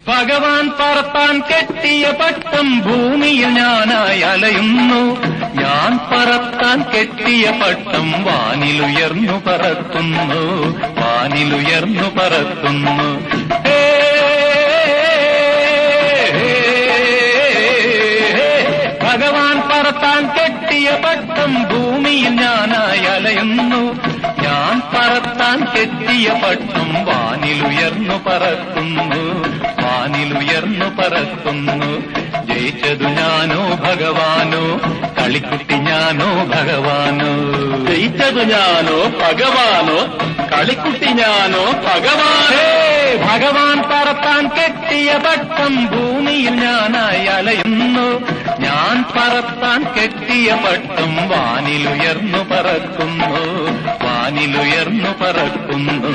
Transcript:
ഭഗവാൻ പറത്താൻ കെട്ടിയ പട്ടം ഭൂമിയിൽ ഞാനായി അലയുന്നു. ഞാൻ പറത്താൻ കെട്ടിയ പട്ടം വാനിലുയർന്നു പറക്കുന്നു, വാനിലുയർന്നു പറക്കുന്നു. ഭഗവാൻ പറത്താൻ കെട്ടിയ പട്ടം ഭൂമിയിൽ ഞാനായി അലയുന്നു. ഞാൻ പറത്താൻ കെട്ടിയ പട്ടം വാനിലുയർന്നു പറക്കുന്നു, വാനിലുയർന്നു പറക്കുന്നു. ജയിച്ചതു ഞാനോ ഭഗവാനോ, കളിക്കുട്ടി ഞാനോ ഭഗവാനോ? ജയിച്ചതു ഞാനോ ഭഗവാനോ, കളിക്കുട്ടി ഞാനോ ഭഗവാനോ? ഭഗവാൻ പറത്താൻ കെട്ടിയ പട്ടം ഭൂമിയിൽ ഞാനായി അലയുന്നു. ഞാൻ പറത്താൻ കെട്ടിയ പട്ടം വാനിലുയർന്നു പറക്കുന്നു, വാനിലുയർന്നു പറക്കുന്നു.